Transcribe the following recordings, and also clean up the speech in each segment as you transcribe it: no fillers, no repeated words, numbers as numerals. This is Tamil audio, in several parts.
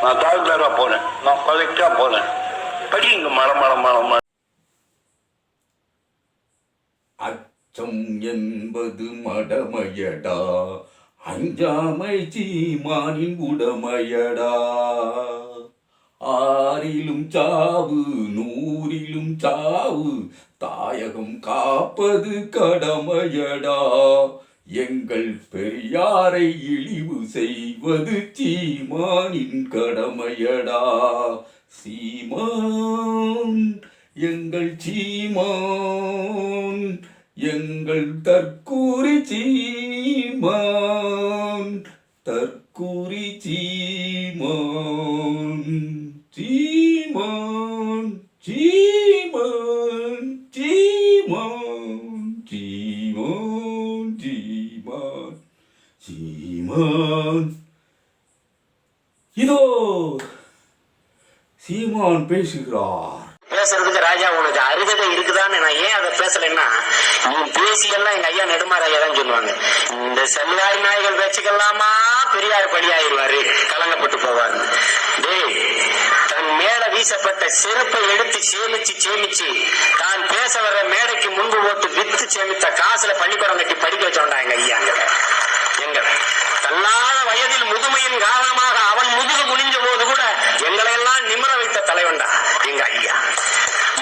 நான் தாழ்ந்தாரா போனேன், நான் கொலைக்கா போனேன். படிங்க மரம் மரம் மரம். அச்சம் என்பது மடமையடா, அஞ்சாமை சீமானின் உடமையடா. ஆறிலும் சாவு நூறிலும் சாவு, தாயகம் காப்பது கடமையடா. எங்கள் பெரியாரை இழிவு செய்வது சீமானின் கடமையடா. சீமான் எங்கள் சீமான், எங்கள் தற்கூரி சீமான், தற்கூரி சீமான். சீமான் சீமான் சீமான் சீமான் சீமான் சீமான். இதோ சீமான் பேசுகிறார். பேசுறதுக்கு ராஜா உனக்கு அருகதை இருக்குதான்னு நான் ஏன் அதை பேசலைன்னா, நீ பேசியெல்லாம் எங்க ஐயா நெடுமாற ஐயா தான் சொல்லுவாங்க, இந்த செல்வாய் நாய்கள் வச்சுக்கலாமா பெரியார் பலியாயிருவாரு, கலங்கப்பட்டு போவாரு. டேய், தன் மேல வீசப்பட்ட செருப்பை எடுத்து சேமிச்சு சேமிச்சு தான் பேச வர்ற மேடைக்கு முன்பு போட்டு வித்து சேமித்த காசுல பள்ளிக்கூடம் கட்டி படிக்க வச்சோண்டா எங்க ஐயா. எங்க தள்ளாத வயதில் முதுமையின் காரணமாக அவன் முதுகு குனிஞ்ச போது கூட எங்களை எல்லாம் நிமிர வைத்த தலைவன்டா எங்க ஐயா.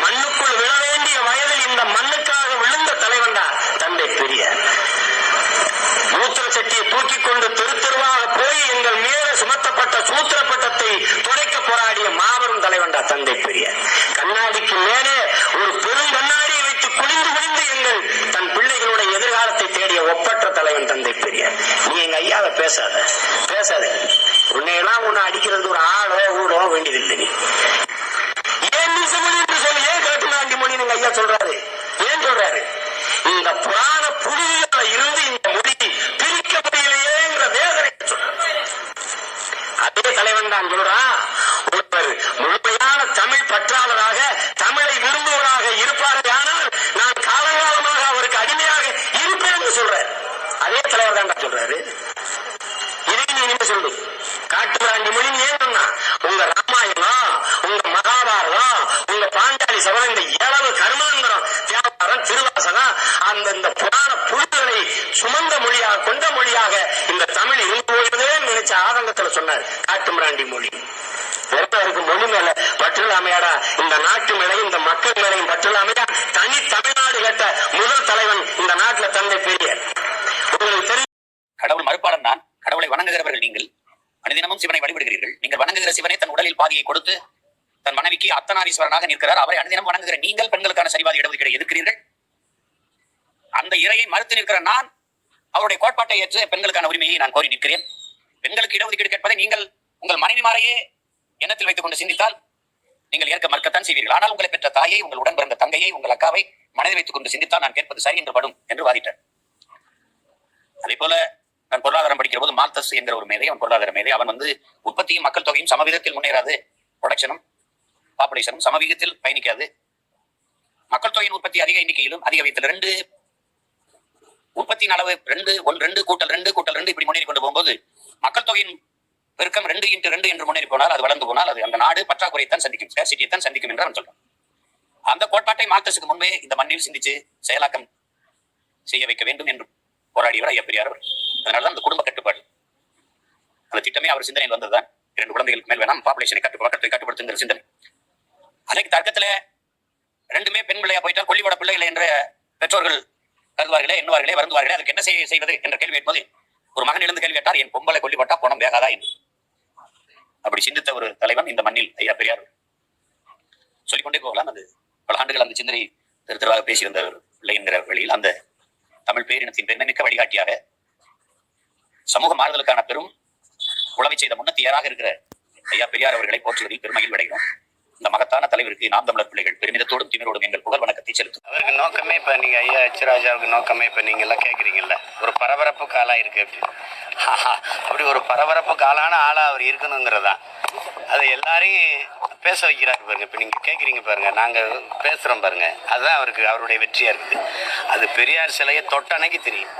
மண்ணுக்குள் விழ வேண்டிய வயதில் இந்த மண்ணுக்காக விழுந்த தலைவன்டா தந்தை பெரியார். மூத்திர சட்டியை தூக்கி கொண்டு தெரு தெருவாக போய் எங்கள் மேல சுமத்தப்பட்ட சூத்திர பட்டத்தை துடைக்க போராடிய மாபெரும் தலைவன்டா தந்தை பெரியார். கண்ணாடிக்கு மேலே ஒரு பெரும் கண்ணாடியை வைத்து குனிந்து குனிந்து எங்கள் தன் பிள்ளைகளுடைய எதிர்காலத்தை தேடிய ஒப்பற்ற தலைவன் தந்தை பெரியார். நீ எங்க ஐயாவை பேசாத பேசாத. உன்னையெல்லாம் உன்னை அடிக்கிறது ஒரு ஆளோ ஊடோ வேண்டியதில்லை. நீ ஏன் நீசமொழி என்று சொல்லி ஏன் காட்டுநாண்டி மொழி எங்க ஐயா சொல்றாரு? ஏன் சொல்றாரு? இந்த புராண புலியில இருந்து இந்த மொழி பிரிக்க முடியலையேங்கிற வேதனை சொல்றாரு. அதே தலைவன் தான் சொல்றான், ஒருவர் முழுமையான தமிழ் பற்றாளராக தமிழை விரும்புவராக இருப்பார்கள், ஆனால் நான் காலகாலமாக அவருக்கு அடிமையாக இருப்பேன் சொல்றாரு. அதே தலைவர் தான் சொல்றாரு. இதை நீ சொல்லு. காட்டுமிராண்டி மொழி ஏன் சொன்னா, உங்க ராமாயணம், உங்க மகாபாரதம், உங்க பாஞ்சாலி சபதம், இந்த ஏழவு கர்மாந்திரம், தேவாரம், திருவாசகம், அந்த புராண புலிகளை சுமந்த மொழியாக கொண்ட மொழியாக இந்த தமிழ் இருந்து போகிறதே நினைச்ச ஆதங்கத்துல சொன்னார் காட்டுமிராண்டி மொழி. ஒருத்தருக்கு மொழி மேல பற்றில்லாமையாடா இந்த நாட்டு மேலையும் இந்த மக்கள் மேலையும் பற்றில்லாமையா தனி தமிழ்நாடு கேட்ட முதல் தலைவன் இந்த நாட்டுல தந்தை பெரியார். உங்களுக்கு தெரியும், கடவுள் மறுப்பாளன் தான். கடவுளை வணங்குகிறவர்கள் நீங்கள். அனுதினமும் சிவனை வழிபடுகிறீர்கள். நீங்கள் வணங்குகிற சிவனை தன் உடலில் பாதியை கொடுத்து தன் மனைவிக்கு அர்த்தநாரீஸ்வரனாக நிற்கிறார். அவரை அனுதினம் வணங்குகிற நீங்கள் பெண்களுக்கான சரிவாதி இடஒதுக்கீடு எதிர்க்கிறீர்கள். அந்த இறையை மறுத்து நிற்கிற நான் அவருடைய கோட்பாட்டை ஏற்று பெண்களுக்கான உரிமையை நான் கோரி நிற்கிறேன். பெண்களுக்கு இடஒதுக்கீடு கேட்பதை நீங்கள் உங்கள் மனைவிமாரையே எண்ணத்தில் வைத்துக் கொண்டு சிந்தித்தால் நீங்கள் ஏற்க மறுக்கத்தான் செய்வீர்கள். ஆனால் உங்களை பெற்ற தாயை, உங்கள் உடன் பிறந்த தங்கையை, உங்கள் அக்காவை மனதில் வைத்துக் கொண்டு சிந்தித்தால் நான் கேட்பது சரி என்று படும் என்று வாதிட்டார். அதே போல நான் பொருளாதாரம் படிக்கிற போது மால்தஸ் என்கிற ஒரு மேதை, அவன் பொருளாதார மேதை, அவன் உற்பத்தியும் மக்கள் தொகையும் சமவிதத்தில் முன்னேறாது, ப்ரொடக்ஷனும் பாப்புலேஷனும் சமவிதத்தில் பயணிக்காது, மக்கள் தொகையின் உற்பத்தி அதிக எண்ணிக்கையிலும் அதிக விதத்தில் ரெண்டு உற்பத்தியின் அளவு 2 கூட்டல் 2 இப்படி முன்னேறி கொண்டு போகும்போது மக்கள் தொகையின் பெருக்கம் 2x2 என்று முன்னேறி போனால், அது வளர்ந்து போனால் அது அந்த நாடு பற்றாக்குறையைத்தான் சந்திக்கும், ஸ்கேர்சிட்டியைத்தான் சந்திக்கும் என்று அவன் சொல்றான். அந்த கோட்பாட்டை மால்தஸுக்கு முன்பே இந்த மண்ணில் சிந்திச்சு செயலாக்கம் செய்ய வைக்க வேண்டும் என்று போராடியவர் ஐயா பெரியார் அவர். அதனாலதான் அந்த குடும்ப கட்டுப்பாடு அந்த திட்டமே அவர் சிந்தனையில் வந்ததுதான். 2 குழந்தைகளுக்கு மேல் வேணாம், பாப்புலேஷனை கட்டுப்படுத்துங்கிற சிந்தனை. அன்னைக்கு தர்க்கத்துல 2மே பெண் பிள்ளையா போயிட்டால் கொல்லிவோட பிள்ளைகளை என்ற பெற்றோர்கள் கருதுவார்களே, எண்ணுவார்களே, வருந்துவார்களே. அதுக்கு என்ன செய்வது என்ற கேள்வி கேட்போது ஒரு மகன் எழுந்து கேள்வி கேட்டார், என் பொம்பளை கொல்லிப்பட்டா போனம் வேகாதா என்று. அப்படி சிந்தித்த ஒரு தலைவன் இந்த மண்ணில் ஐயா பெரியார். சொல்லிக்கொண்டே போகலாம். அது பல ஆண்டுகள் அந்த சிந்தனை தெருவாக பேசியிருந்த பிள்ளை என்கிற வழியில் அந்த தமிழ் பேரினத்தின் பெருமைமிக்க வழிகாட்டியாக சமூக மாறுதலுக்கான பெரும் உழவை செய்த முன்னத்தியராக இருக்கிற ஐயா பெரியார் அவர்களை போற்றுவதில் பெருமையில் விடைகிறோம். இந்த மகத்தான தலைவருக்கு நாம் தமிழர் பிள்ளைகள் பெருமிதத்தோடும் திமிரோடும் எங்கள் புகழ் வணக்கத்தை செலுத்தும். அவருக்கு நோக்கமே இப்ப நீங்க ஐயா ராஜாவுக்கு நோக்கமே இப்ப நீங்க எல்லாம் கேக்குறீங்கல்ல, ஒரு பரபரப்பு காலா இருக்கு அப்படி ஒரு பரபரப்பு காலான ஆளா அவர் இருக்கணுங்கிறதான். அது எல்லாரையும் பேச வைக்கிறாரு பாருங்க. இப்ப நீங்க கேக்குறீங்க பாருங்க, நாங்க பேசுறோம் பாருங்க, அதுதான் அவருக்கு அவருடைய வெற்றியா இருக்குது. அது பெரியார் சிலையை தொட்டனைக்கு தெரியும்.